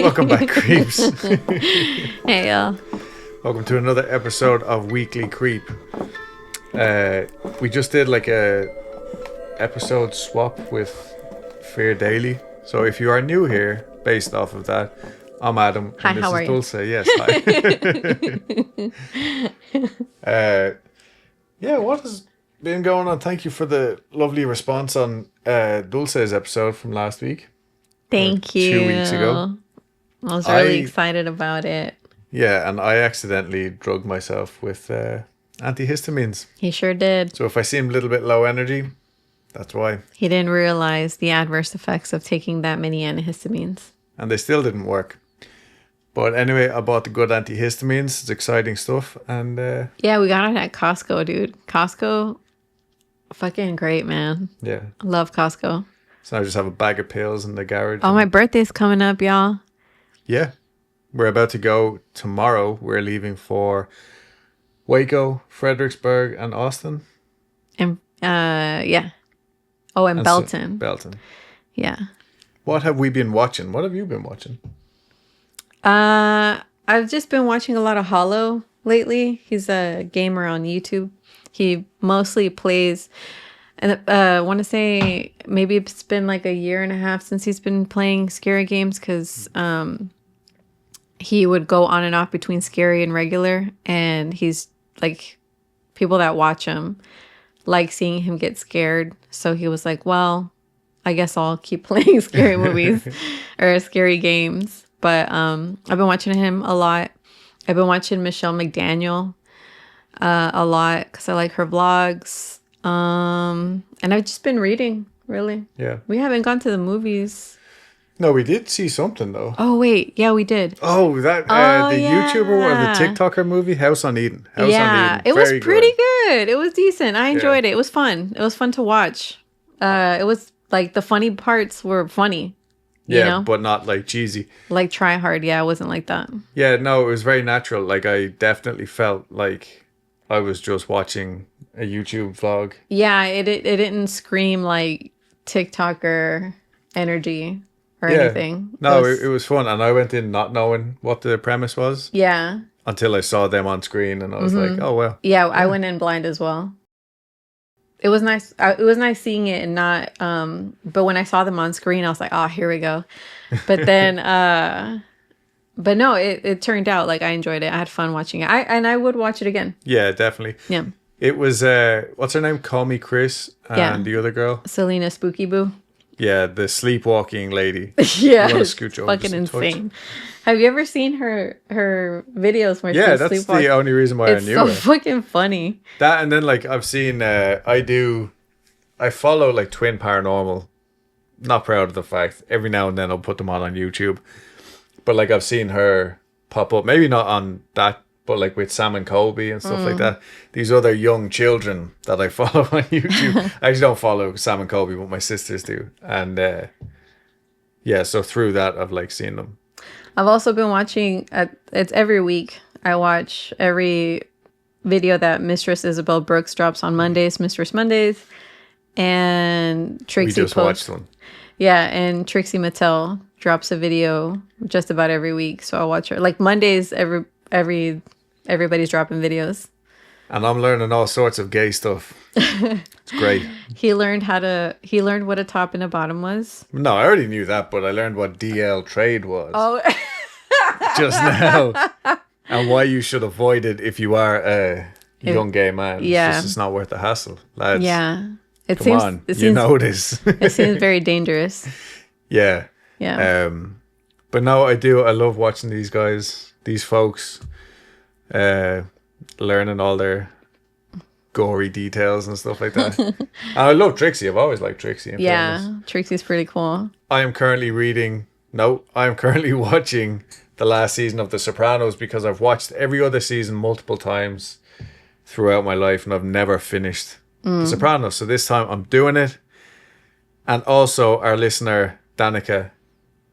Welcome back, creeps. Hey, y'all. Welcome to another episode of Weekly Creep. We just did like a episode swap with Fear Daily. So if you are new here, based off of that, I'm Adam. Hi, and this how is are you? Dulce. Yes, hi. Yeah, what has been going on? Thank you for the lovely response on Dulce's episode from last week. Thank you. 2 weeks ago. I was really excited about it. Yeah, and I accidentally drugged myself with antihistamines. He sure did. So if I seem a little bit low energy, that's why. He didn't realize the adverse effects of taking that many antihistamines. And they still didn't work. But anyway, I bought the good antihistamines. It's exciting stuff. And Yeah, we got it at Costco, dude. Costco, fucking great, man. yeah. I love Costco. So I just have a bag of pills in the garage. Oh, my birthday's coming up, y'all. Yeah. We're about to go tomorrow. We're leaving for Waco, Fredericksburg, and Austin. And, yeah. Oh, and Belton. Belton. Yeah. What have we been watching? What have you been watching? I've just been watching a lot of Hollow lately. He's a gamer on YouTube. He mostly plays, and I want to say maybe it's been like a year and a half since he's been playing scary games because he would go on and off between scary and regular, and he's like, people that watch him like seeing him get scared. So he was like, well, I guess I'll keep playing scary movies or scary games. But I've been watching him a lot. I've been watching Michelle McDaniel a lot because I like her vlogs. And I've just been reading, really. Yeah. We haven't gone to the movies. No, we did see something, though. Oh, wait. Yeah, we did. Oh, that the YouTuber or the TikToker movie, House on Eden. House on Eden. It was Very pretty good. good. It was decent. I enjoyed it. It was fun. It was fun to watch. It was like the funny parts were funny. Yeah, you know? but not like cheesy. Like Try Hard. Yeah, it wasn't like that. Yeah, no, it was very natural. Like I definitely felt like I was just watching a YouTube vlog. Yeah, it didn't scream like TikToker energy or anything. No, it was fun. And I went in not knowing what the premise was. Yeah. Until I saw them on screen and I was like, oh, well. Yeah, I went in blind as well. It was nice. It was nice seeing it and not, but when I saw them on screen, I was like, oh, here we go. But then, but no, it turned out like I enjoyed it. I had fun watching it. I would watch it again. Yeah, definitely. Yeah. It was, what's her name? Call Me Chris and the other girl. Selena Spooky Boo. Yeah, the sleepwalking lady. Yeah, You wanna it's scooch over fucking just a touch? insane. Have you ever seen her videos where Yeah, she's that's sleepwalking? the only reason why It's I knew so her. fucking funny. That and then like I've seen I follow like Twin Paranormal. Not proud of the fact. Every now and then I'll put them on YouTube. But like I've seen her pop up. Maybe not on that, but like with Sam and Colby and stuff like that. These other young children that I follow on YouTube. I actually don't follow Sam and Colby, but my sisters do. And yeah, so through that I've like seen them. I've also been watching, it's every week. I watch every video that Mistress Isabel Brooks drops on Mondays, Mistress Mondays. And Trixie We just watched one. Yeah, and Trixie Mattel drops a video just about every week. So I'll watch her. Like Mondays, everybody's dropping videos. And I'm learning all sorts of gay stuff. It's great. He learned what a top and a bottom was. No, I already knew that, but I learned what DL trade was. Oh, Just now. And why you should avoid it if you are a young gay man. Yeah. It's not worth the hassle, lads. yeah. It Come seems, on. It You seems, know this. it seems very dangerous. Yeah. Yeah. But no, I do. I love watching these guys, these folks, learning all their gory details and stuff like that. And I love Trixie. I've always liked Trixie. In fairness. Trixie's pretty cool. I am currently watching the last season of The Sopranos because I've watched every other season multiple times throughout my life and I've never finished The Sopranos. So this time I'm doing it. And also our listener, Danica,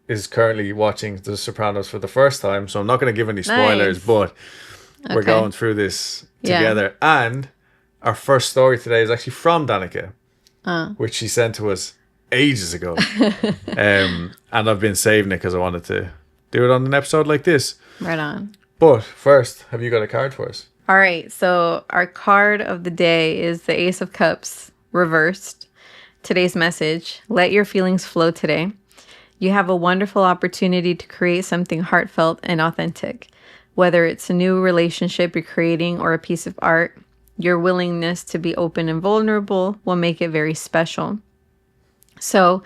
is currently watching The Sopranos for the first time. So I'm not going to give any spoilers, Nice. but we're Okay. going through this Yeah. together. And our first story today is actually from Danica, which she sent to us ages ago. And I've been saving it because I wanted to do it on an episode like this. Right on. But first, have you got a card for us? All right. So our card of the day is the Ace of Cups reversed. Today's message: let your feelings flow today. You have a wonderful opportunity to create something heartfelt and authentic. Whether it's a new relationship you're creating or a piece of art, your willingness to be open and vulnerable will make it very special. So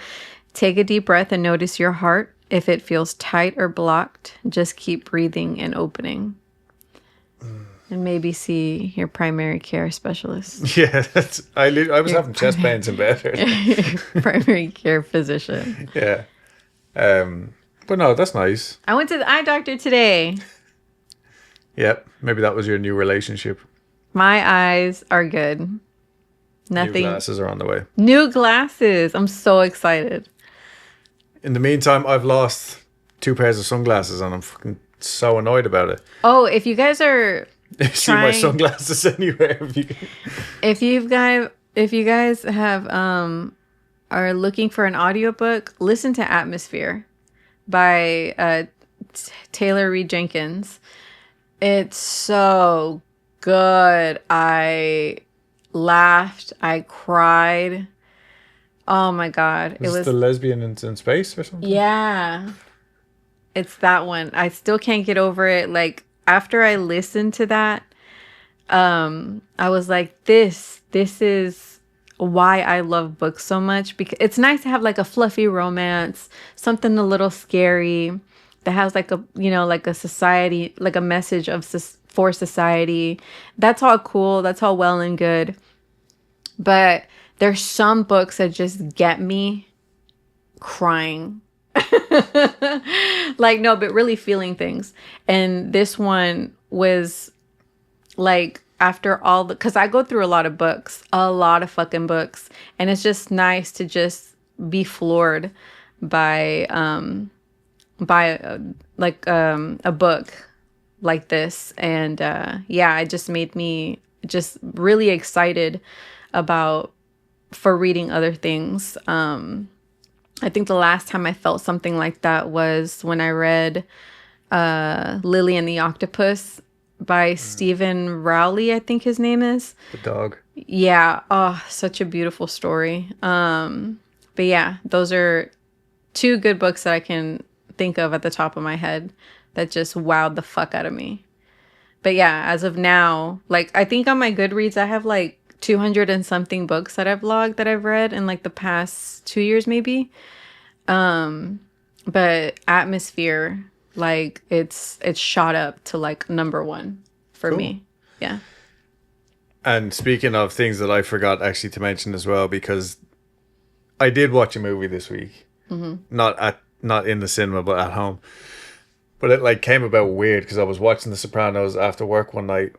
take a deep breath and notice your heart. If it feels tight or blocked, just keep breathing and opening. And maybe see your primary care specialist. Yeah, I was having chest pains in bed. Primary care physician. Yeah. But no, that's nice. I went to the eye doctor today. Yep, maybe that was your new relationship. My eyes are good. Nothing. New glasses are on the way. New glasses. I'm so excited. In the meantime, I've lost 2 pairs of sunglasses and I'm fucking so annoyed about it. Oh, if you guys are See my sunglasses anywhere. If you guys have are looking for an audiobook, listen to Atmosphere by Taylor Reed Jenkins. It's so good. I laughed. I cried. Oh my God. It was the lesbian in space or something? Yeah. It's that one. I still can't get over it. Like, after I listened to that, I was like, this is why I love books so much, because it's nice to have like a fluffy romance, something a little scary that has like like a society, like a message for society. That's all cool. That's all well and good. But there's some books that just get me crying. Like, no, but really feeling things. And this one was like, after all because I go through a lot of fucking books, and it's just nice to just be floored by a book like this. And yeah, it just made me just really excited for reading other things. I think the last time I felt something like that was when I read Lily and the Octopus by Stephen Rowley, I think his name is. The dog. Yeah. Oh, such a beautiful story. But yeah, those are 2 good books that I can think of at the top of my head that just wowed the fuck out of me. But yeah, as of now, like, I think on my Goodreads, I have like 200 and something books that I've logged that I've read in like the past 2 years, maybe. But Atmosphere, like, it's shot up to like number 1 for me. Yeah. And speaking of things that I forgot actually to mention as well, because I did watch a movie this week, not in the cinema, but at home. But it like came about weird because I was watching The Sopranos after work one night,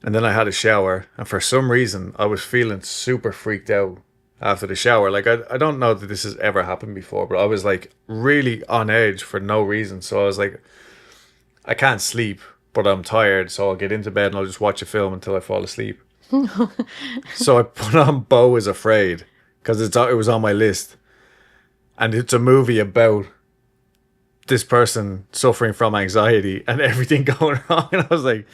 and then I had a shower, and for some reason I was feeling super freaked out after the shower. Like, I don't know that this has ever happened before, but I was like really on edge for no reason. So I was like, I can't sleep, but I'm tired, so I'll get into bed and I'll just watch a film until I fall asleep. So I put on Beau is Afraid because it was on my list, and it's a movie about this person suffering from anxiety and everything going wrong. And I was like,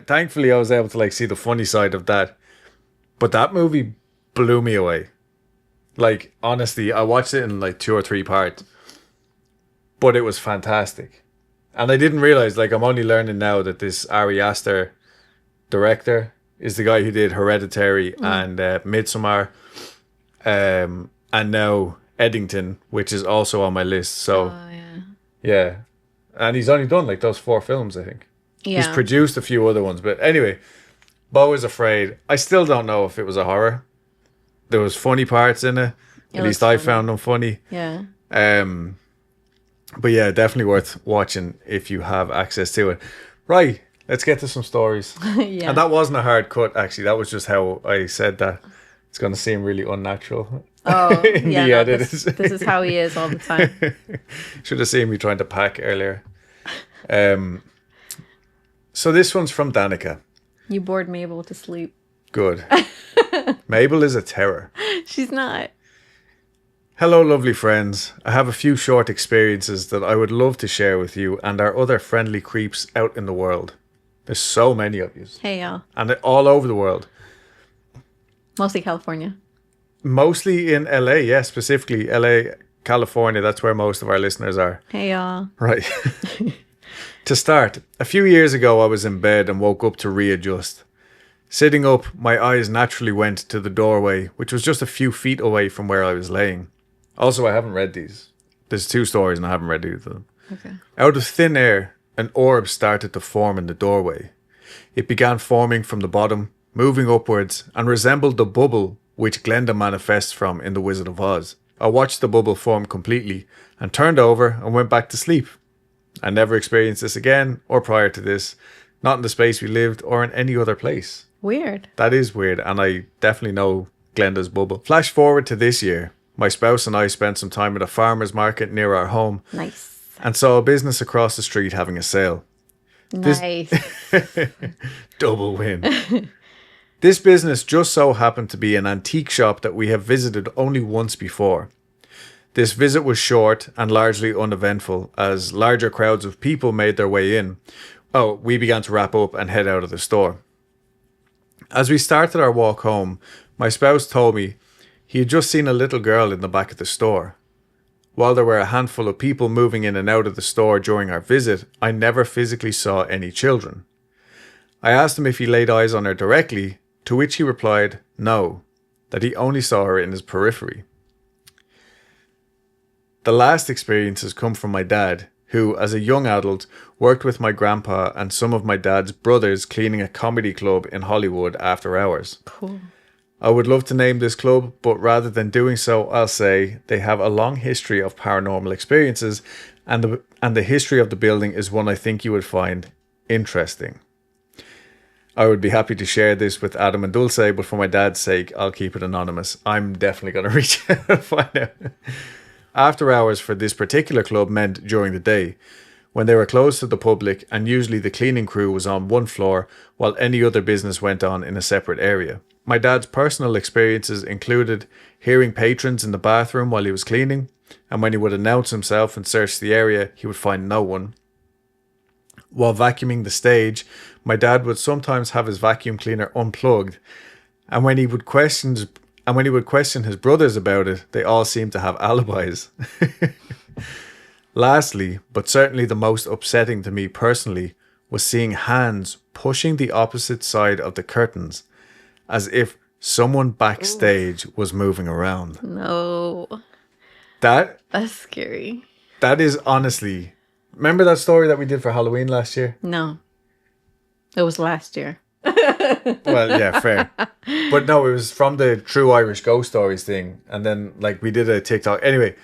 thankfully I was able to like see the funny side of that, but that movie blew me away. Like, honestly, I watched it in like 2 or 3 parts, but it was fantastic. And I didn't realize, like, I'm only learning now that this Ari Aster director is the guy who did Hereditary and Midsommar, and now Eddington, which is also on my list. So yeah, and he's only done like those 4 films, I think. He's produced a few other ones, but anyway, Beau is Afraid. I still don't know if it was a horror. There was funny parts in it. At least I found them funny. Yeah. But yeah, definitely worth watching if you have access to it. Right, let's get to some stories. Yeah. And that wasn't a hard cut, actually. That was just how I said that. It's going to seem really unnatural. Oh, in yeah. the edit. This is how he is all the time. Should have seen me trying to pack earlier. So this one's from Danica. You bored Mabel to sleep. Good. Mabel is a terror. She's not. Hello, lovely friends. I have a few short experiences that I would love to share with you and our other friendly creeps out in the world. There's so many of you. Hey, y'all. And they're all over the world. Mostly California. Mostly in LA, yeah, specifically LA, California. That's where most of our listeners are. Hey, y'all. Right. To start, a few years ago I was in bed and woke up to readjust. Sitting up, my eyes naturally went to the doorway, which was just a few feet away from where I was laying. Also, I haven't read these. There's 2 stories and I haven't read either of them. Okay. Out of thin air, an orb started to form in the doorway. It began forming from the bottom, moving upwards, and resembled the bubble which Glenda manifests from in The Wizard of Oz. I watched the bubble form completely and turned over and went back to sleep. I never experienced this again or prior to this, not in the space we lived or in any other place. Weird. That is weird, and I definitely know Glenda's bubble. Flash forward to this year. My spouse and I spent some time at a farmer's market near our home. Nice. And saw a business across the street having a sale. Nice. Double win. This business just so happened to be an antique shop that we have visited only once before. This visit was short and largely uneventful as larger crowds of people made their way in. We began to wrap up and head out of the store. As we started our walk home, my spouse told me he had just seen a little girl in the back of the store. While there were a handful of people moving in and out of the store during our visit, I never physically saw any children. I asked him if he laid eyes on her directly, to which he replied no, that he only saw her in his periphery. The last experiences come from my dad, who, as a young adult, worked with my grandpa and some of my dad's brothers cleaning a comedy club in Hollywood after hours. Cool. I would love to name this club, but rather than doing so, I'll say they have a long history of paranormal experiences, and the history of the building is one I think you would find interesting. I would be happy to share this with Adam and Dulce, but for my dad's sake, I'll keep it anonymous. I'm definitely going to reach out and find out. After hours for this particular club meant during the day, when they were closed to the public, and usually the cleaning crew was on one floor while any other business went on in a separate area. My dad's personal experiences included hearing patrons in the bathroom while he was cleaning, and when he would announce himself and search the area, he would find no one. While vacuuming the stage, my dad would sometimes have his vacuum cleaner unplugged, and when he would question his brothers about it, they all seemed to have alibis. Lastly, but certainly the most upsetting to me personally, was seeing hands pushing the opposite side of the curtains, as if someone backstage was moving around. No. That's scary. That is honestly... Remember that story that we did for Halloween last year? No. It was last year. Well, yeah, fair. But no, it was from the True Irish Ghost Stories thing. And then, we did a TikTok. Anyway,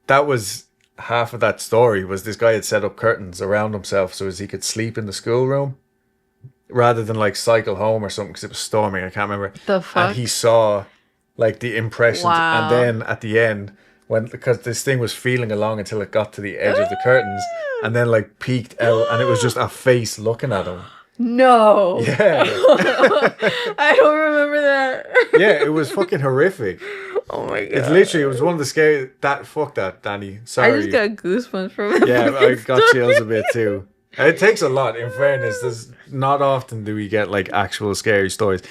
that was half of that story, was this guy had set up curtains around himself so as he could sleep in the schoolroom rather than, cycle home or something because it was storming. I can't remember. The fuck? And he saw, the impressions. Wow. And then at the end... because this thing was feeling along until it got to the edge of the curtains and then peeked out and it was just a face looking at him. No. Yeah. I don't remember that. Yeah, it was fucking horrific. Oh my god. It was one of the scary... Fuck that, Danny. Sorry. I just got goosebumps from it. Yeah, I got chills a bit too. It takes a lot, in fairness. There's not often do we get actual scary stories.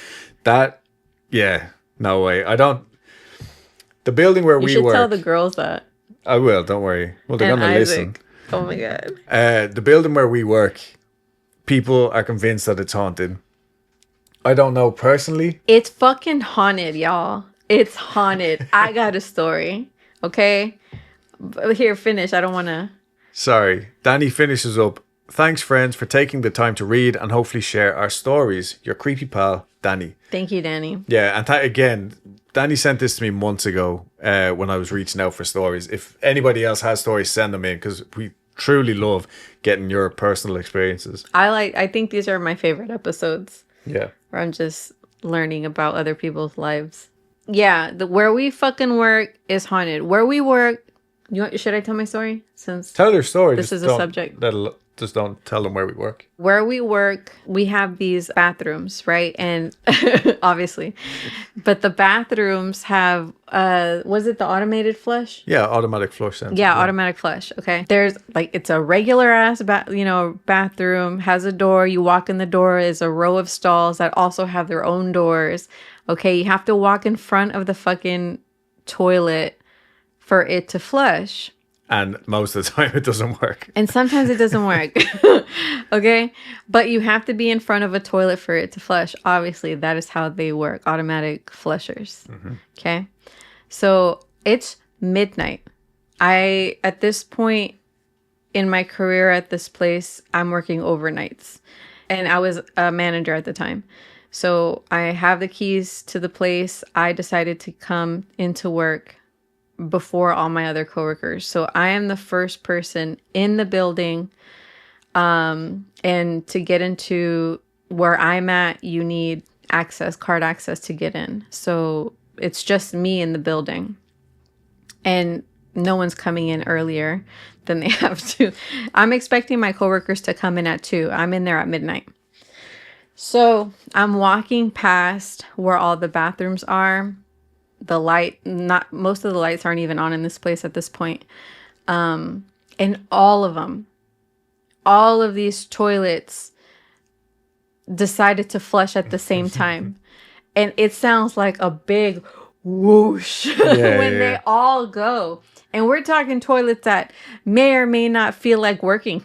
No way. I don't... The building where we work... You should tell the girls that. I will, don't worry. Well, they're going to listen. Oh my god. The building where we work, people are convinced that it's haunted. I don't know personally. It's fucking haunted, y'all. It's haunted. I got a story. Okay? Here, finish. I don't want to... Sorry. Danny finishes up. Thanks, friends, for taking the time to read and hopefully share our stories. Your creepy pal, Danny. Thank you, Danny. Yeah, and again... Danny sent this to me months ago when I was reaching out for stories. If anybody else has stories, send them in because we truly love getting your personal experiences. I think these are my favorite episodes. Yeah. Where I'm just learning about other people's lives. Yeah, where we fucking work is haunted. Where we work, should I tell my story? Since tell your story. This is a subject. just don't tell them where we work. Where we work, we have these bathrooms, right? And obviously, but the bathrooms have, was it the automated flush? Yeah, automatic flush sensor. Yeah, automatic flush. Okay. There's like, it's a regular ass, bathroom, has a door. You walk in the door, is a row of stalls that also have their own doors. Okay. You have to walk in front of the fucking toilet for it to flush. And most of the time it doesn't work. And sometimes it doesn't work. Okay. But you have to be in front of a toilet for it to flush. Obviously, that is how they work. Automatic flushers. Okay. So it's midnight. At this point in my career at this place, I'm working overnights. And I was a manager at the time. So I have the keys to the place. I decided to come into work before all my other coworkers. So I am the first person in the building. And to get into where I'm at, you need card access to get in. So it's just me in the building. And no one's coming in earlier than they have to. I'm expecting my coworkers to come in at 2. I'm in there at midnight. So I'm walking past where all the bathrooms are. Most of the lights aren't even on in this place at this point. And all of these toilets decided to flush at the same time. And it sounds like a big whoosh when they all go. And we're talking toilets that may or may not feel like working,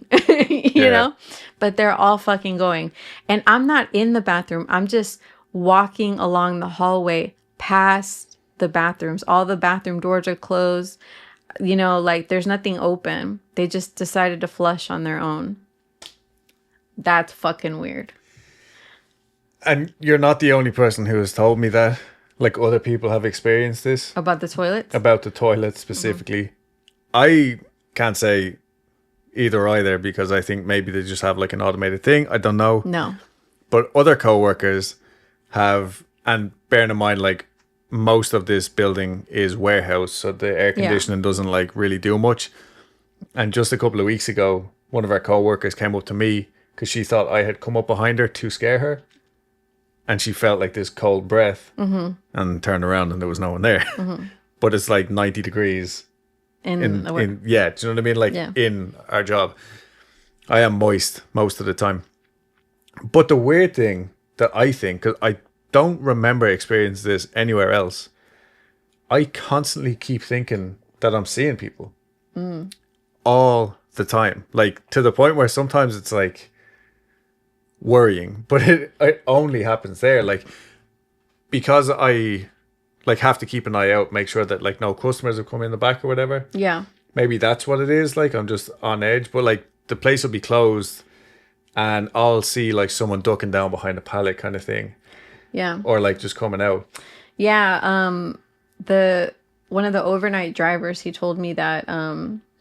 you know, but they're all fucking going. And I'm not in the bathroom. I'm just walking along the hallway past the bathrooms. All the bathroom doors are closed. You know, like there's nothing open. They just decided to flush on their own. That's fucking weird. And you're not the only person who has told me that. Like other people have experienced this. About the toilets? About the toilets specifically. I can't say either because I think maybe they just have like an automated thing. I don't know. No. But other co-workers have, and bearing in mind like most of this building is warehouse, so the air conditioning doesn't like really do much. And just a couple of weeks ago, one of our co-workers came up to me because she thought I had come up behind her to scare her. And she felt like this cold breath and turned around and there was no one there. But it's like 90 degrees in do you know what I mean? Like in our job. I am moist most of the time. But the weird thing that I think, because I don't remember experiencing this anywhere else, I constantly keep thinking that I'm seeing people all the time. Like to the point where sometimes it's like worrying, but it only happens there. Like because I like have to keep an eye out, make sure that like no customers have come in the back or whatever. Yeah. Maybe that's what it is. Like I'm just on edge, but like the place will be closed and I'll see like someone ducking down behind a pallet kind of thing. Yeah. Or like just coming out. Yeah. One of the overnight drivers, he told me that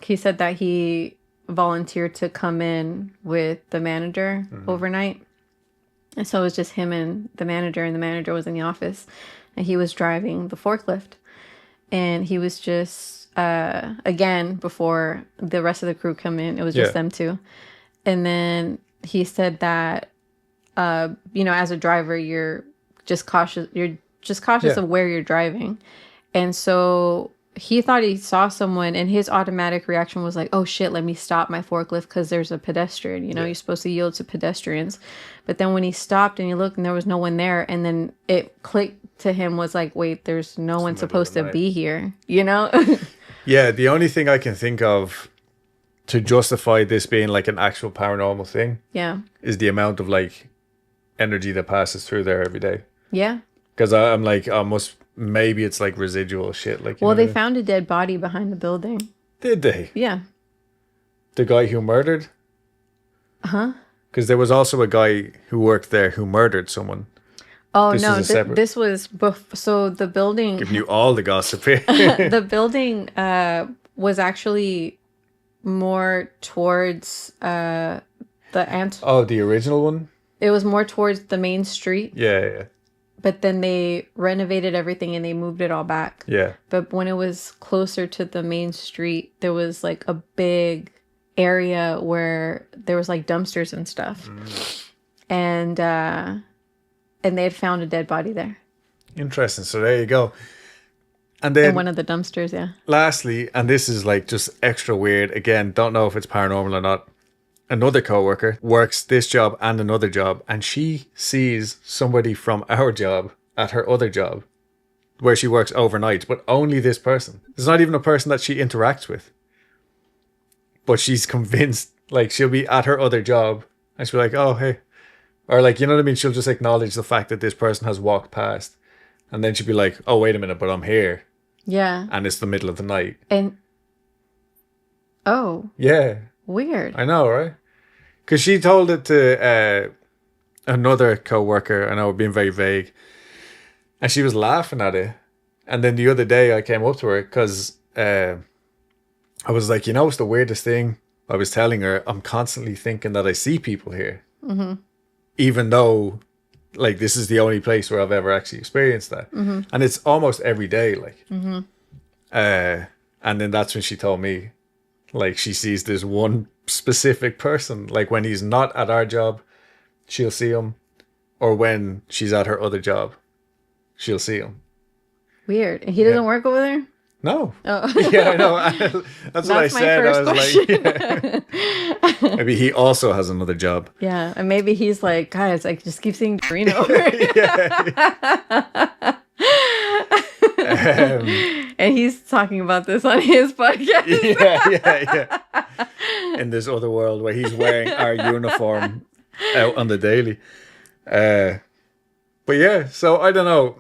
he said that he volunteered to come in with the manager overnight. And so it was just him and the manager was in the office and he was driving the forklift. And he was just, again, before the rest of the crew come in, it was just them two. And then he said that, as a driver, you're just cautious of where you're driving. And so he thought he saw someone and his automatic reaction was like, oh shit, let me stop my forklift because there's a pedestrian. You're supposed to yield to pedestrians. But then when he stopped and he looked and there was no one there, and then it clicked to him was like, wait, there's no one supposed to be here, Yeah, the only thing I can think of to justify this being like an actual paranormal thing is the amount of like energy that passes through there every day. Yeah. Because I'm like, maybe it's like residual shit. Like, well, they found a dead body behind the building. Did they? Yeah. The guy who murdered? Huh? Because there was also a guy who worked there who murdered someone. Oh, no. This was... So the building... Giving you all the gossip here. The building was actually more towards the... Oh, the original one? It was more towards the main street. Yeah. But then they renovated everything and they moved it all back. Yeah. But when it was closer to the main street, there was like a big area where there was like dumpsters and stuff. And they had found a dead body there. Interesting. So there you go. And In then one of the dumpsters, yeah. lastly, and this is like just extra weird. Again, don't know if it's paranormal or not. Another coworker works this job and another job, and she sees somebody from our job at her other job where she works overnight, but only this person. There's not even a person that she interacts with. But she's convinced, like, she'll be at her other job and she'll be like, oh, hey. Or, like, you know what I mean? She'll just acknowledge the fact that this person has walked past. And then she'll be like, oh, wait a minute, but I'm here. Yeah. And it's the middle of the night. And, oh. Yeah. Weird. I know, right? Because she told it to another co-worker. I know, we're being very vague. And she was laughing at it. And then the other day I came up to her because I was like, you know, it's the weirdest thing. I was telling her, I'm constantly thinking that I see people here. Mm-hmm. Even though, like, this is the only place where I've ever actually experienced that. Mm-hmm. And it's almost every day, like. Mm-hmm. And then that's when she told me, like, she sees this one specific person. Like, when he's not at our job, she'll see him. Or when she's at her other job, she'll see him. Weird. He doesn't work over there? No. Oh. Yeah, I know. That's what I said. I was question. like, yeah. Maybe he also has another job. Yeah. And maybe he's like, guys, I just keep seeing Doreen over here. And he's talking about this on his podcast. Yeah. In this other world where he's wearing our uniform out on the daily. But yeah, so I don't know.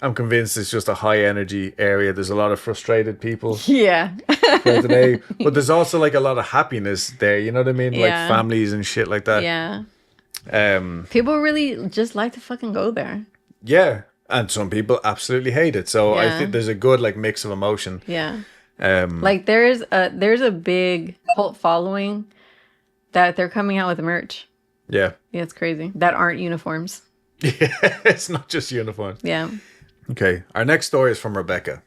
I'm convinced it's just a high energy area. There's a lot of frustrated people. Yeah. Today, but there's also like a lot of happiness there. You know what I mean? Yeah. Like families and shit like that. Yeah. People really just like to fucking go there. Yeah, and some people absolutely hate it. So I think there's a good like mix of emotion. Yeah. Like there's a big cult following that they're coming out with merch. Yeah. Yeah, it's crazy. That aren't uniforms. Yeah, it's not just uniforms. Yeah. Okay, our next story is from Rebecca.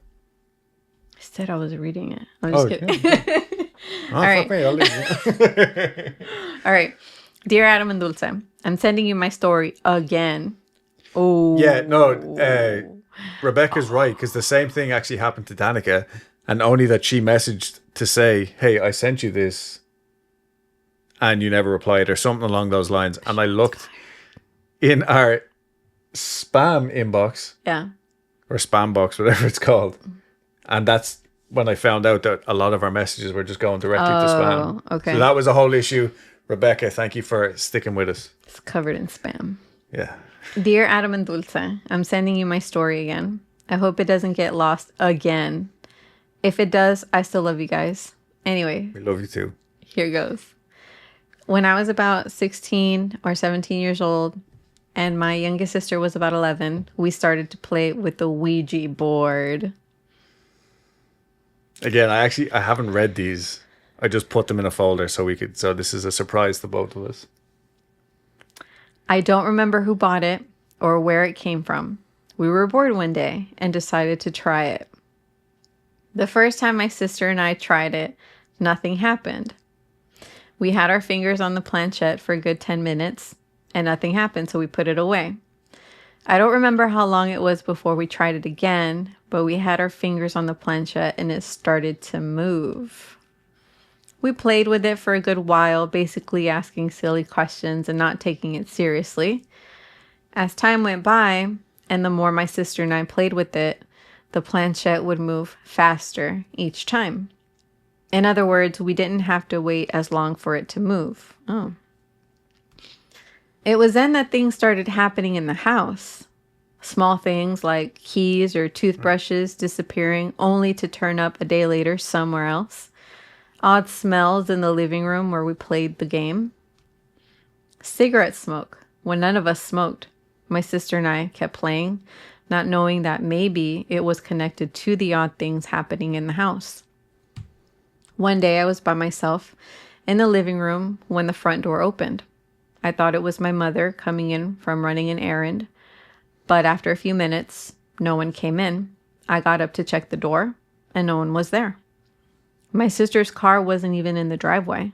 I said I was reading it. I'm just kidding. Yeah. All right. Me, I'll leave you. All right. Dear Adam and Dulce, I'm sending you my story again. Oh. Yeah, no, Rebecca's right, because the same thing actually happened to Danica, and only that she messaged to say, hey, I sent you this, and you never replied, or something along those lines. And I looked in our spam inbox. Yeah. Or spam box, whatever it's called. And that's when I found out that a lot of our messages were just going directly to spam. Okay. So that was a whole issue. Rebecca, thank you for sticking with us. It's covered in spam. Yeah. Dear Adam and Dulce, I'm sending you my story again. I hope it doesn't get lost again. If it does, I still love you guys. Anyway. We love you too. Here goes. When I was about 16 or 17 years old, and my youngest sister was about 11, we started to play with the Ouija board. Again, I haven't read these. I just put them in a folder so this is a surprise to both of us. I don't remember who bought it or where it came from. We were bored one day and decided to try it. The first time my sister and I tried it, nothing happened. We had our fingers on the planchette for a good 10 minutes and nothing happened, so we put it away. I don't remember how long it was before we tried it again, but we had our fingers on the planchette and it started to move. We played with it for a good while, basically asking silly questions and not taking it seriously. As time went by, and the more my sister and I played with it, the planchette would move faster each time. In other words, we didn't have to wait as long for it to move. Oh. It was then that things started happening in the house. Small things like keys or toothbrushes disappearing only to turn up a day later somewhere else. Odd smells in the living room where we played the game. Cigarette smoke when none of us smoked. My sister and I kept playing, not knowing that maybe it was connected to the odd things happening in the house. One day I was by myself in the living room when the front door opened. I thought it was my mother coming in from running an errand, but after a few minutes, no one came in. I got up to check the door, and no one was there. My sister's car wasn't even in the driveway.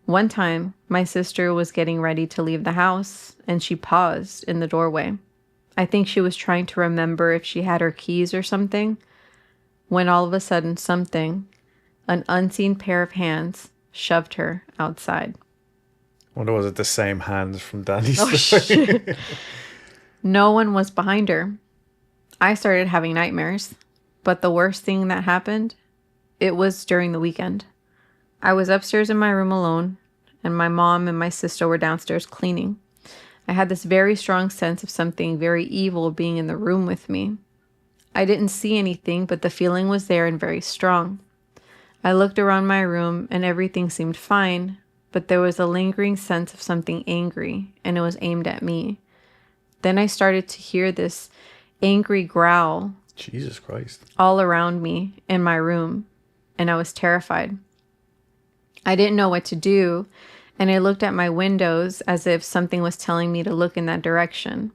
One time, my sister was getting ready to leave the house, and she paused in the doorway. I think she was trying to remember if she had her keys or something, when all of a sudden something, an unseen pair of hands, shoved her outside. Wonder was it the same hands from Danny's Oh, story? shit. No one was behind her. I started having nightmares, but the worst thing that happened, it was during the weekend. I was upstairs in my room alone, and my mom and my sister were downstairs cleaning. I had this very strong sense of something very evil being in the room with me. I didn't see anything, but the feeling was there and very strong. I looked around my room and everything seemed fine, but there was a lingering sense of something angry, and it was aimed at me. Then I started to hear this angry growl Jesus Christ. all around me in my room, and I was terrified. I didn't know what to do, and I looked at my windows as if something was telling me to look in that direction.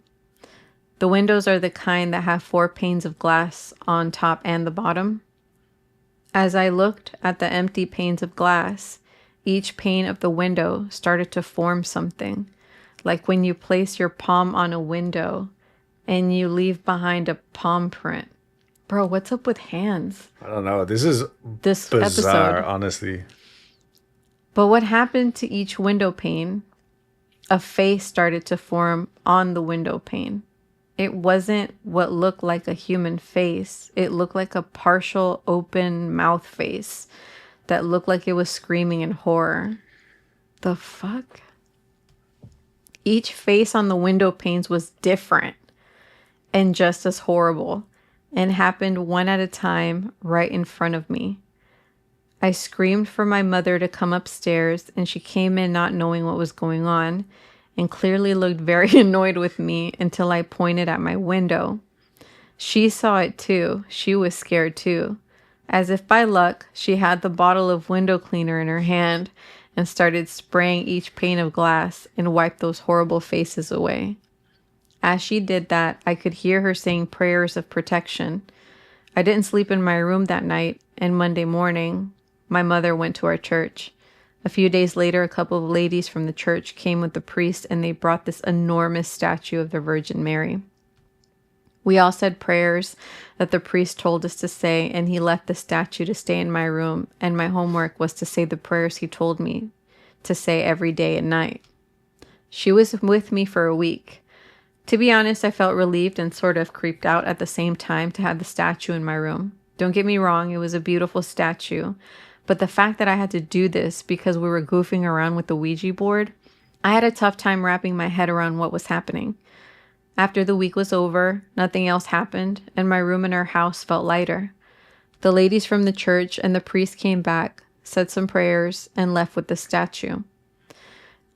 The windows are the kind that have 4 panes of glass on top and the bottom. As I looked at the empty panes of glass, each pane of the window started to form something, like when you place your palm on a window and you leave behind a palm print. Bro, what's up with hands? I don't know. This is This bizarre, episode. honestly. But what happened to each window pane? A face started to form on the window pane. It wasn't what looked like a human face. It looked like a partial open mouth face that looked like it was screaming in horror. The fuck? Each face on the window panes was different and just as horrible, and happened one at a time right in front of me. I screamed for my mother to come upstairs, and she came in not knowing what was going on and clearly looked very annoyed with me until I pointed at my window. She saw it too. She was scared too. As if by luck, she had the bottle of window cleaner in her hand and started spraying each pane of glass and wiped those horrible faces away. As she did that, I could hear her saying prayers of protection. I didn't sleep in my room that night, and Monday morning, my mother went to our church. A few days later, a couple of ladies from the church came with the priest, and they brought this enormous statue of the Virgin Mary. We all said prayers that the priest told us to say, and he left the statue to stay in my room, and my homework was to say the prayers he told me to say every day and night. She was with me for a week. To be honest, I felt relieved and sort of creeped out at the same time to have the statue in my room. Don't get me wrong, it was a beautiful statue, but the fact that I had to do this because we were goofing around with the Ouija board, I had a tough time wrapping my head around what was happening. After the week was over, nothing else happened, and my room in our house felt lighter. The ladies from the church and the priest came back, said some prayers, and left with the statue.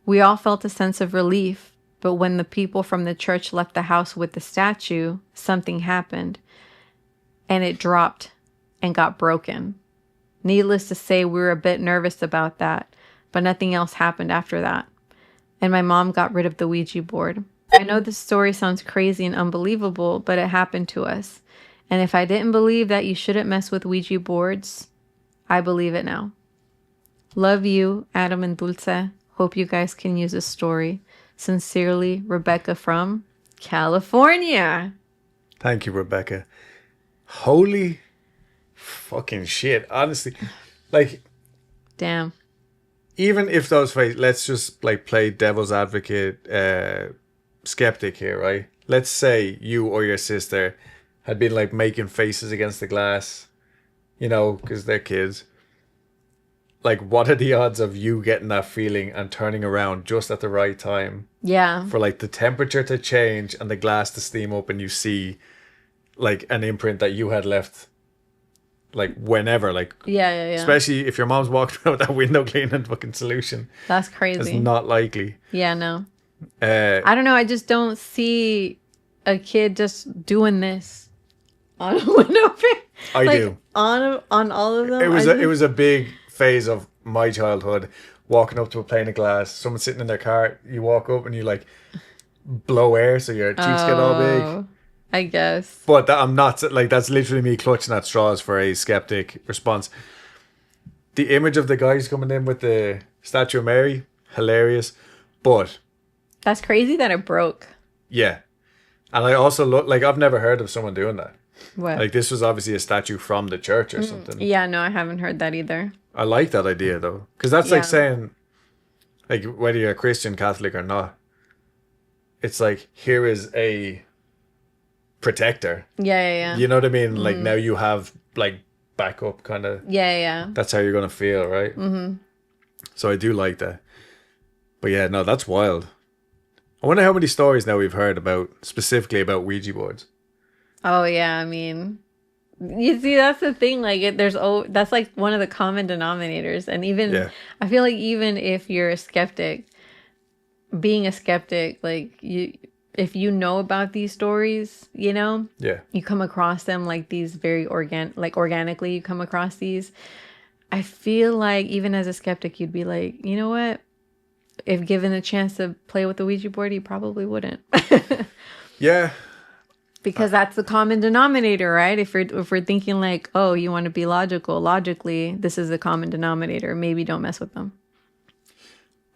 We all felt a sense of relief, but when the people from the church left the house with the statue, something happened, and it dropped and got broken. Needless to say, we were a bit nervous about that, but nothing else happened after that. And my mom got rid of the Ouija board. I know this story sounds crazy and unbelievable, but it happened to us. And if I didn't believe that you shouldn't mess with Ouija boards, I believe it now. Love you, Adam and Dulce. Hope you guys can use this story. Sincerely, Rebecca from California. Thank you, Rebecca. Holy fucking shit. Honestly, like, Damn. even if those let's just like play devil's advocate, skeptic here, right? Let's say you or your sister had been like making faces against the glass, you know, because they're kids. Like, what are the odds of you getting that feeling and turning around just at the right time Yeah. for like the temperature to change and the glass to steam up, and you see like an imprint that you had left like whenever, like Yeah. especially if your mom's walking around with that window cleaning fucking solution. That's It's crazy. not likely. Yeah, no. I I don't know. I just don't see a kid just doing this on a window pane. Like, do. On all of them. It was a big phase of my childhood, walking up to a pane of glass, someone sitting in their car, you walk up and you like blow air so your cheeks get all big. Oh, I guess. But I'm not like, that's literally me clutching at straws for a skeptic response. the image of the guys coming in with the statue of Mary, hilarious. But That's crazy that it broke. yeah, and I also look like I've never heard of someone doing that. What? Like this was obviously a statue from the church or something. Yeah, no, I haven't heard that either. I like that idea though, because that's like Yeah. saying, like whether you're a Christian, Catholic, or not, it's like here is a protector. Yeah. You know what I mean? Like now you have like backup kind of. Yeah. That's how you're gonna feel, right? Mm-hmm. So I do like that. But yeah, no, that's wild. I wonder how many stories now we've heard about specifically about Ouija boards. Oh yeah, I mean, you see, that's the thing. Like, that's like one of the common denominators, and even Yeah. I feel like even if you're a skeptic, being a skeptic, like if you know about these stories, you know, Yeah. you come across them like these very organically. You come across these. I feel like even as a skeptic, you'd be like, you know what? If given a chance to play with the Ouija board, you probably wouldn't. Yeah. Because that's the common denominator, right? If we're thinking like, oh, you want to be logically, this is the common denominator. Maybe don't mess with them.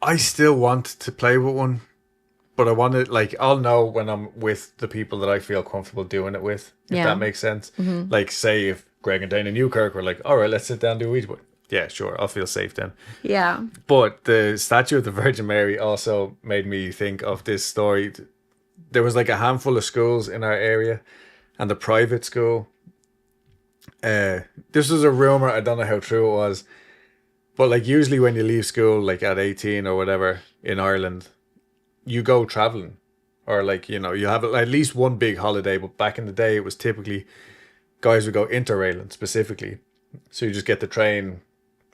I still want to play with one, but I want to like I'll know when I'm with the people that I feel comfortable doing it with. If Yeah. that makes sense. Like say if Greg and Dana Newkirk were like, all right, let's sit down and do a Ouija board. Yeah, sure, I'll feel safe then. Yeah. But the statue of the Virgin Mary also made me think of this story. There was like a handful of schools in our area, and the private school. This was a rumor. I don't know how true it was, but like usually when you leave school, like at 18 or whatever in Ireland, you go traveling, or like you know you have at least one big holiday. But back in the day, it was typically guys would go interrailing specifically, so you just get the train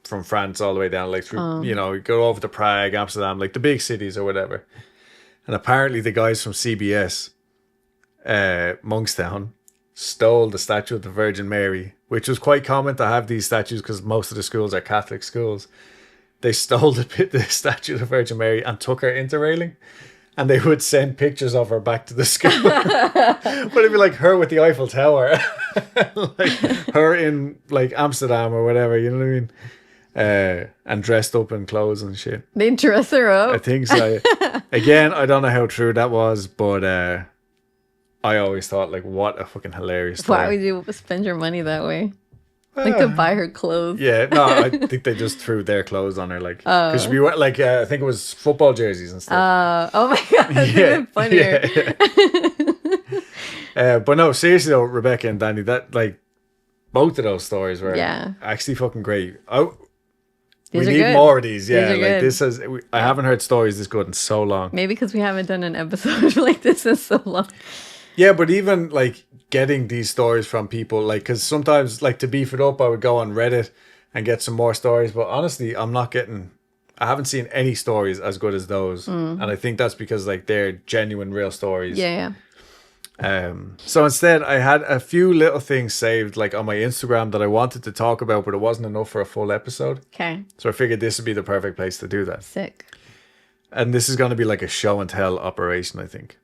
from France all the way down, like through you know, go over to Prague, Amsterdam, like the big cities or whatever. And apparently the guys from CBS, Monkstown, stole the statue of the Virgin Mary, which was quite common to have these statues because most of the schools are Catholic schools. They stole the statue of the Virgin Mary and took her interrailing. And they would send pictures of her back to the school. But it'd be like her with the Eiffel Tower. Like her in like Amsterdam or whatever, you know what I mean? And dressed up in clothes and shit. They dress her up. I think so. Again, I don't know how true that was, but I always thought like what a fucking hilarious story. Why would you spend your money that way? Like to buy her clothes. Yeah, no, I think they just threw their clothes on her, like because we were like I think it was football jerseys and stuff. Oh my god, that's even funnier. Yeah. But no, seriously though, Rebecca and Danny, that like both of those stories were actually fucking great. We need good. more of these. Yeah, These are like good. this is. I haven't heard stories this good in so long. Maybe because we haven't done an episode like this in so long. Yeah, but even like getting these stories from people, like, because sometimes, like, to beef it up, I would go on Reddit and get some more stories. But honestly, I haven't seen any stories as good as those. And I think that's because, like, they're genuine, real stories. Yeah. So instead, I had a few little things saved, like, on my Instagram that I wanted to talk about, but it wasn't enough for a full episode. Okay. So I figured this would be the perfect place to do that. Sick. And this is going to be like a show and tell operation, I think.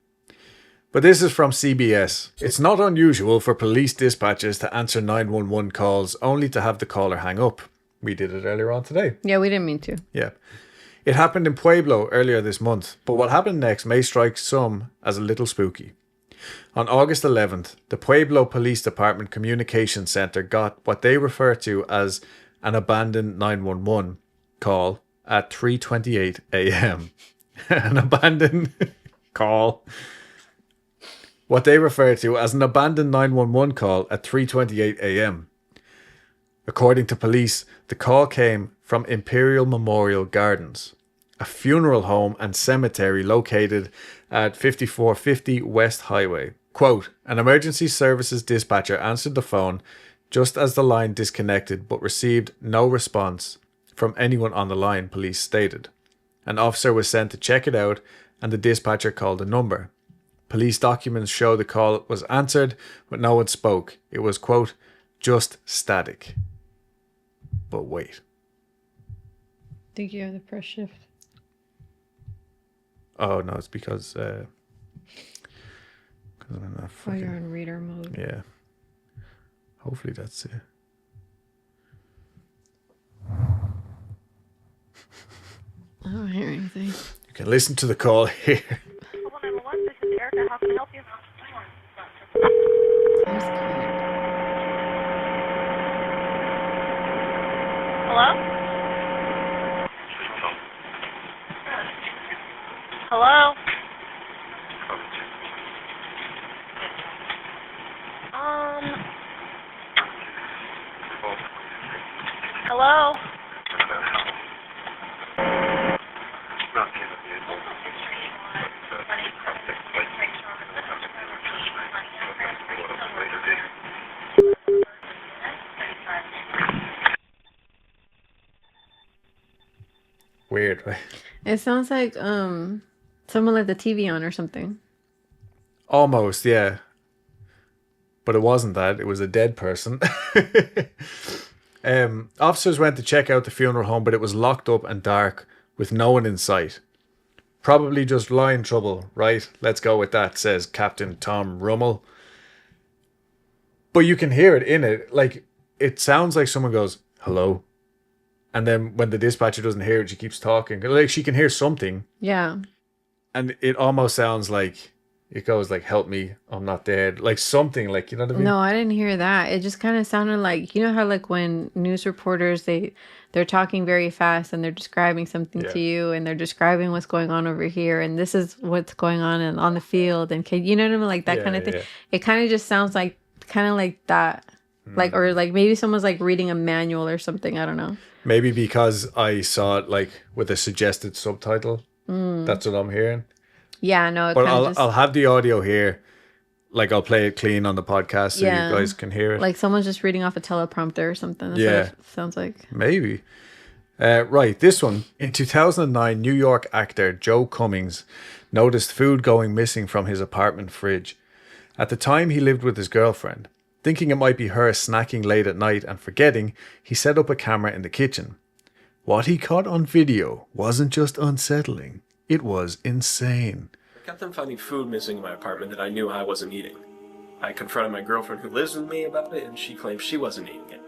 But this is from CBS. It's not unusual for police dispatchers to answer 911 calls only to have the caller hang up. We did it earlier on today. Yeah, we didn't mean to. Yeah. It happened in Pueblo earlier this month, but what happened next may strike some as a little spooky. On August 11th, the Pueblo Police Department Communications Center got what they refer to as an abandoned 911 call at 3:28 a.m. An abandoned call. What they refer to as an abandoned 911 call at 3:28 a.m. According to police, the call came from Imperial Memorial Gardens, a funeral home and cemetery located at 5450 West Highway. Quote, an emergency services dispatcher answered the phone just as the line disconnected but received no response from anyone on the line, police stated. An officer was sent to check it out and the dispatcher called a number. Police documents show the call was answered, but no one spoke. It was, quote, just static. But wait. Think you have the press shift? Oh, no, it's because I'm in that Oh, you're in reader mode. Yeah. Hopefully that's it. can listen to the call here. Hello, 911. This is Erica. How can I help you? Hello? Hello? Hello? Weird, right? It sounds like someone left the TV on or something. Almost, yeah. But it wasn't that. It was a dead person. Officers went to check out the funeral home, but it was locked up and dark with no one in sight. Probably just line trouble, right? Let's go with that, says Captain Tom Rummel. But you can hear it in it. Like, it sounds like someone goes, hello. And then when the dispatcher doesn't hear it, she keeps talking. Like, she can hear something. Yeah. And it almost sounds like it goes like, help me, I'm not dead. Like something, like, you know what I mean? No, I didn't hear that. It just kind of sounded like, you know how like when news reporters, they're talking very fast and they're describing something to you and they're describing what's going on over here and this is what's going on and on the field and you know what I mean? Like that kind of thing. Yeah. It kind of just sounds like kind of like that. Like, or like maybe someone's like reading a manual or something. I don't know. Maybe because I saw it like with a suggested subtitle. That's what I'm hearing. Yeah, no. But I'll have the audio here. Like I'll play it clean on the podcast so you guys can hear it. Like someone's just reading off a teleprompter or something. That's what it sounds like. Maybe. Right, this one. In 2009, New York actor Joe Cummings noticed food going missing from his apartment fridge. At the time, he lived with his girlfriend. Thinking it might be her snacking late at night and forgetting, he set up a camera in the kitchen. What he caught on video wasn't just unsettling, it was insane. I kept on finding food missing in my apartment that I knew I wasn't eating. I confronted my girlfriend who lives with me about it, and she claimed she wasn't eating it.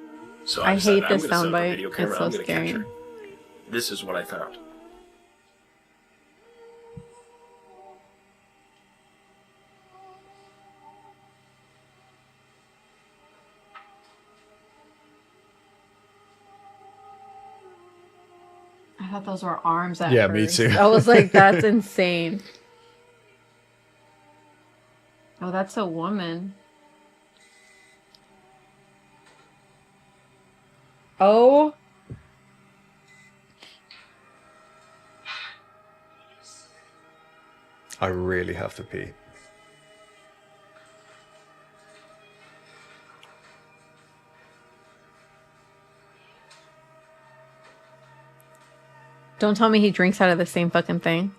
So I hate decided, this soundbite. It's so scary. Catch her. This is what I found. I thought those were arms at Yeah, first. me too. I was like, that's insane. Oh, that's a woman. Oh. I really have to pee. Don't tell me he drinks out of the same fucking thing.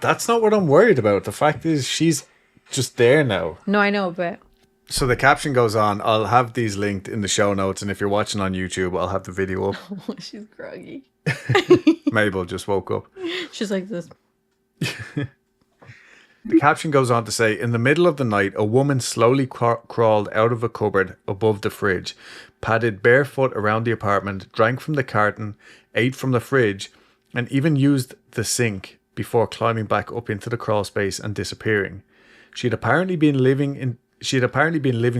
That's not what I'm worried about. The fact is she's just there now. No, I know, but... So the caption goes on. I'll have these linked in the show notes, and if you're watching on YouTube, I'll have the video up. She's groggy. Mabel just woke up. She's like this. The caption goes on to say, in the middle of the night, a woman slowly crawled out of a cupboard above the fridge, padded barefoot around the apartment, drank from the carton, ate from the fridge, and even used the sink before climbing back up into the crawl space and disappearing. She had apparently been living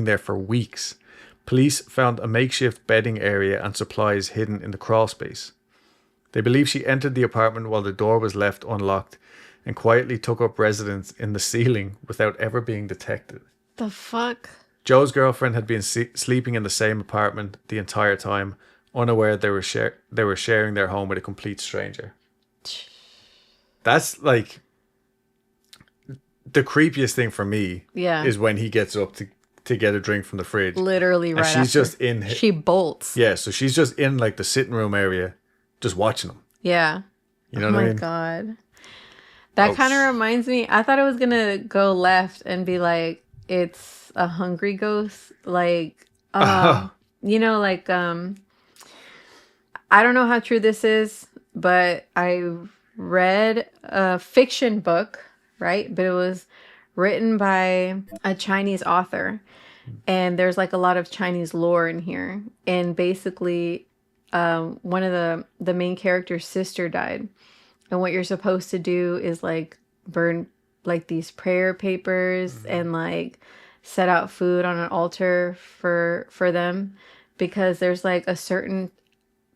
there for weeks. Police found a makeshift bedding area and supplies hidden in the crawl space. They believe she entered the apartment while the door was left unlocked and quietly took up residence in the ceiling without ever being detected. The fuck? Joe's girlfriend had been sleeping in the same apartment the entire time, unaware they were sharing their home with a complete stranger. That's like the creepiest thing for me. Yeah. Is when he gets up to get a drink from the fridge. Literally right and she's after. Just in. She bolts. Yeah, so she's just in like the sitting room area, just watching him. Yeah. You know what I mean? Oh my god. That kind of reminds me. I thought it was gonna go left and be like it's a hungry ghost, like you know, like I don't know how true this is, but I read a fiction book, right? But it was written by a Chinese author, and there's like a lot of Chinese lore in here. And basically, one of the main character's sister died, And what you're supposed to do is like burn like these prayer papers and like set out food on an altar for them, because there's like a certain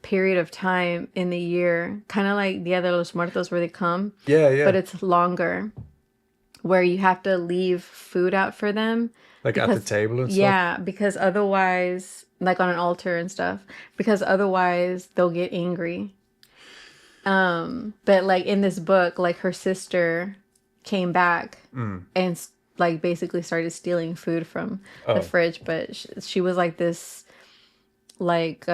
period of time in the year, kind of like Dia de los Muertos where they come, Yeah. but it's longer, where you have to leave food out for them. Like at the table and stuff? Yeah, because otherwise, like on an altar and stuff, because otherwise they'll get angry. But like in this book, like her sister came back and like basically started stealing food from the fridge, but she was like this like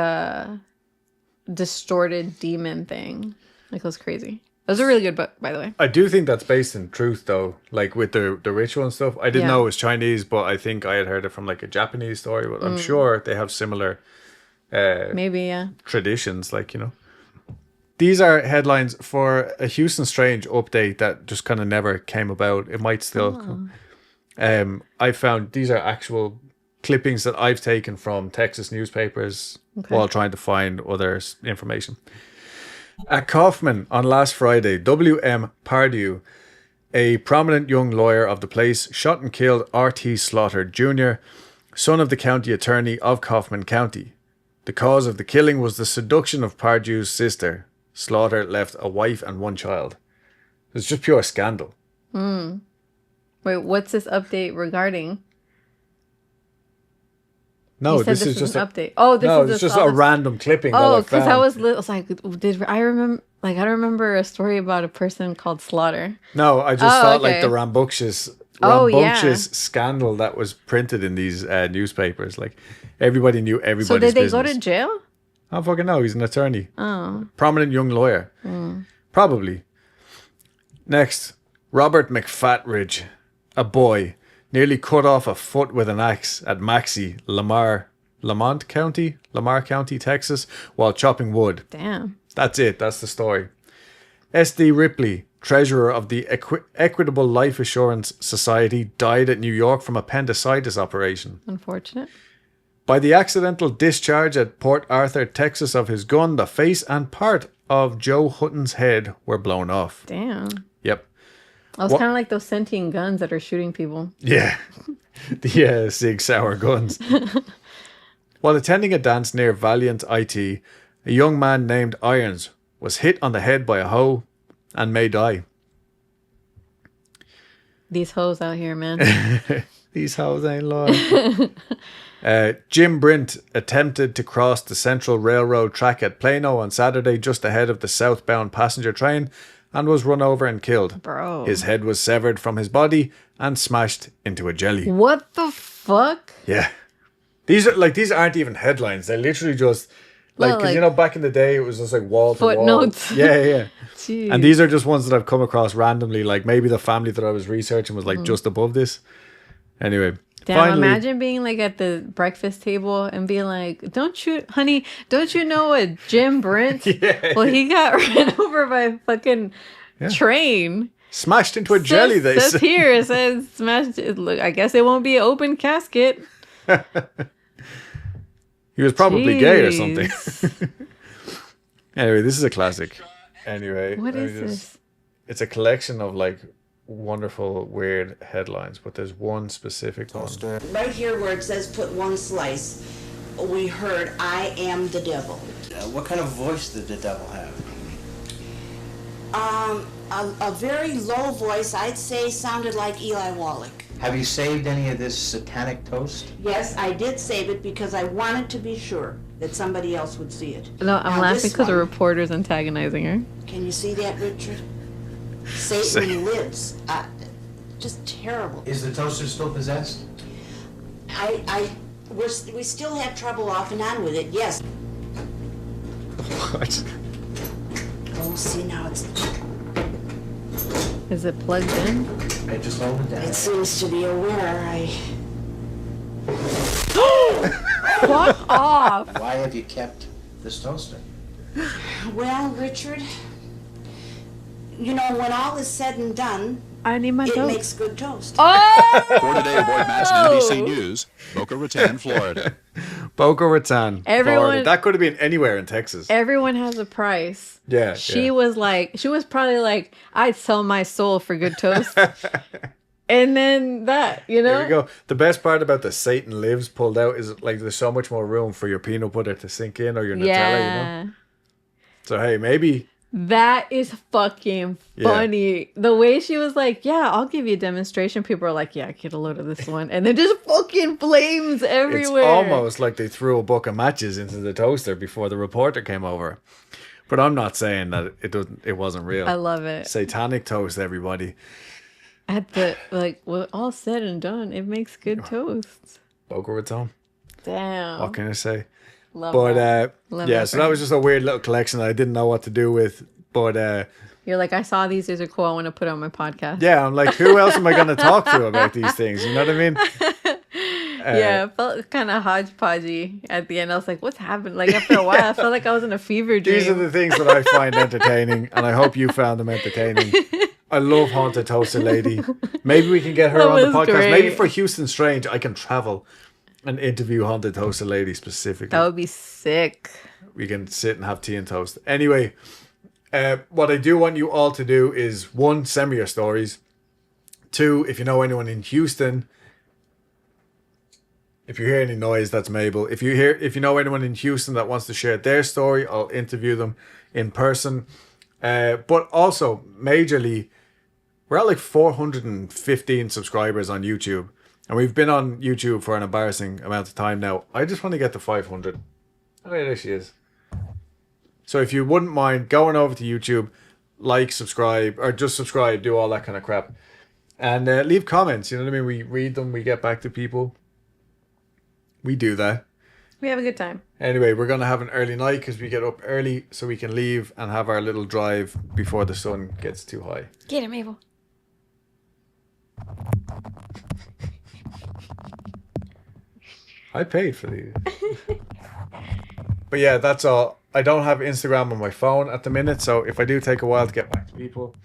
distorted demon thing. Like, it was crazy. It was a really good book, by the way. I do think that's based in truth, though. Like with the ritual and stuff. I didn't know it was Chinese, but I think I had heard it from like a Japanese story. But I'm sure they have similar maybe traditions, like, you know. These are headlines for a Houston Strange update that just kind of never came about. It might still come. I found these are actual clippings that I've taken from Texas newspapers while trying to find other information. At Kaufman on last Friday, W.M. Pardue, a prominent young lawyer of the place, shot and killed R.T. Slaughter Jr., son of the county attorney of Kaufman County. The cause of the killing was the seduction of Pardue's sister. Slaughter left a wife and one child. It's just pure scandal. Wait, what's this update regarding? No, You said this is just an update. Oh, it's just a random clipping. Oh, because I was like, did I remember? Like, I don't remember a story about a person called Slaughter. No, I just thought like the rambunctious scandal that was printed in these newspapers. Like, everybody knew everybody's So did they business. go to jail? I don't fucking know. He's an attorney. Oh. Prominent young lawyer. Probably. Next, Robert McFatridge, a boy, nearly cut off a foot with an axe at Maxey, Lamar County, Texas, while chopping wood. Damn. That's it. That's the story. S.D. Ripley, treasurer of the Equitable Life Assurance Society, died at New York from appendicitis operation. Unfortunate. By the accidental discharge at Port Arthur, Texas, of his gun, the face and part of Joe Hutton's head were blown off. Damn. Yep. It was kind of like those sentient guns that are shooting people. Yeah. The Sig Sauer guns. While attending a dance near Valiant IT, a young man named Irons was hit on the head by a hoe and may die. These hoes out here, man. These hoes ain't loyal. Jim Brint attempted to cross the Central Railroad track at Plano on Saturday just ahead of the southbound passenger train and was run over and killed. Bro. His head was severed from his body and smashed into a jelly. What the fuck? Yeah. These aren't even headlines. They're literally just because you know, back in the day it was just like wall to wall. Footnotes. Yeah. Jeez. And these are just ones that I've come across randomly. Like maybe the family that I was researching was like just above this. Anyway. Damn, finally, imagine being like at the breakfast table and being like, don't you know a Jim Brent? Yeah. Well, he got ran over by a fucking train. Smashed into a jelly, they says say. Here, it says smashed. Look, I guess it won't be an open casket. He was probably gay or something. Anyway, this is a classic. Anyway. What is this? It's a collection of like wonderful, weird headlines, but there's one specific one. Right here where it says put one slice, we heard, I am the devil. What kind of voice did the devil have? A very low voice, I'd say sounded like Eli Wallach. Have you saved any of this satanic toast? Yes, I did save it because I wanted to be sure that somebody else would see it. No, I'm Now, laughing this because the one- reporter's antagonizing her. Can you see that, Richard? Satan lives. Just terrible. Is the toaster still possessed? We still have trouble off and on with it, yes. What? Oh, see now Is it plugged in? I just hold it down. it seems to be a winner. Fuck off! Why have you kept this toaster? Well, Richard, you know, when all is said and done, I need my it toast. makes good toast. Oh! For today aboard Mass NBC News, Boca Raton, Florida. Boca Raton, Everyone- Florida. That could have been anywhere in Texas. Everyone has a price. Yeah. She was probably like, I'd sell my soul for good toast. And then that, you know? There we go. The best part about the Satan Lives pulled out is like there's so much more room for your peanut butter to sink in or your Nutella, Yeah. you know? So, hey, maybe. That is fucking funny. The way she was like, yeah, I'll give you a demonstration. People are like, yeah, get a load of this one. And then just fucking flames everywhere. It's almost like they threw a buck of matches into the toaster before the reporter came over. But I'm not saying that it wasn't real. I love it. Satanic toast, everybody. At the, like, well, all said and done, it makes good toast. Boca Raton. Damn. What can I say? Love But that. Love yeah, that so for that him. was just a weird little collection that I didn't know what to do with. But You're like, I saw these are cool. I want to put on my podcast. yeah, I'm like, who else am I going to talk to about these things? You know what I mean? Yeah, it felt kind of hodgepodgey at the end. I was like, what's happened? Like, after a while, I felt like I was in a fever dream. These are the things that I find entertaining, and I hope you found them entertaining. I love Haunted Toaster Lady. Maybe we can get her That on the was podcast. great. Maybe for Houston Strange, I can travel and interview Haunted Toaster Lady specifically. That would be sick. We can sit and have tea and toast. Anyway, what I do want you all to do is, 1, send me your stories. 2, if you know anyone in Houston, if you hear any noise, that's Mabel. If you know anyone in Houston that wants to share their story, I'll interview them in person. But also, majorly, we're at like 415 subscribers on YouTube. And we've been on YouTube for an embarrassing amount of time now. I just want to get to 500. Oh, yeah, there she is. So if you wouldn't mind going over to YouTube, like, subscribe, or just subscribe, do all that kind of crap. And leave comments, you know what I mean? We read them, we get back to people. We do that. We have a good time. Anyway, we're going to have an early night because we get up early so we can leave and have our little drive before the sun gets too high. Get it, Mabel. I paid for these. But yeah, that's all. I don't have Instagram on my phone at the minute, so if I do take a while to get back to people,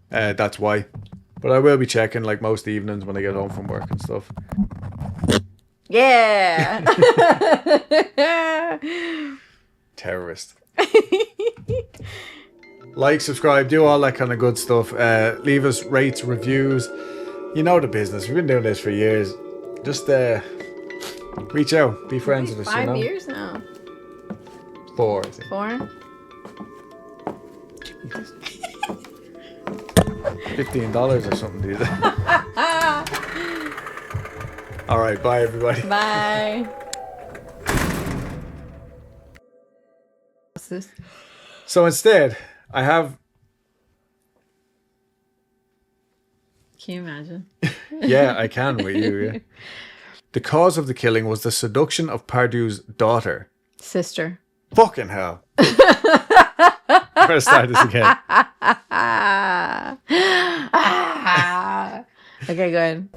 that's why. But I will be checking like most evenings when I get home from work and stuff. Yeah. Terrorist. Like, subscribe, do all that kind of good stuff. Leave us rates, reviews. You know the business. We've been doing this for years. Just reach out, be friends with us. 5 you know? years now. 4, I think. 4? $15 or something, dude. All right, bye everybody. Bye. What's this? So instead, I have. Can you imagine? Yeah, I can with you. Yeah. The cause of the killing was the seduction of Pardew's daughter. Sister. Fucking hell. I'm gonna start this again. Okay, go ahead.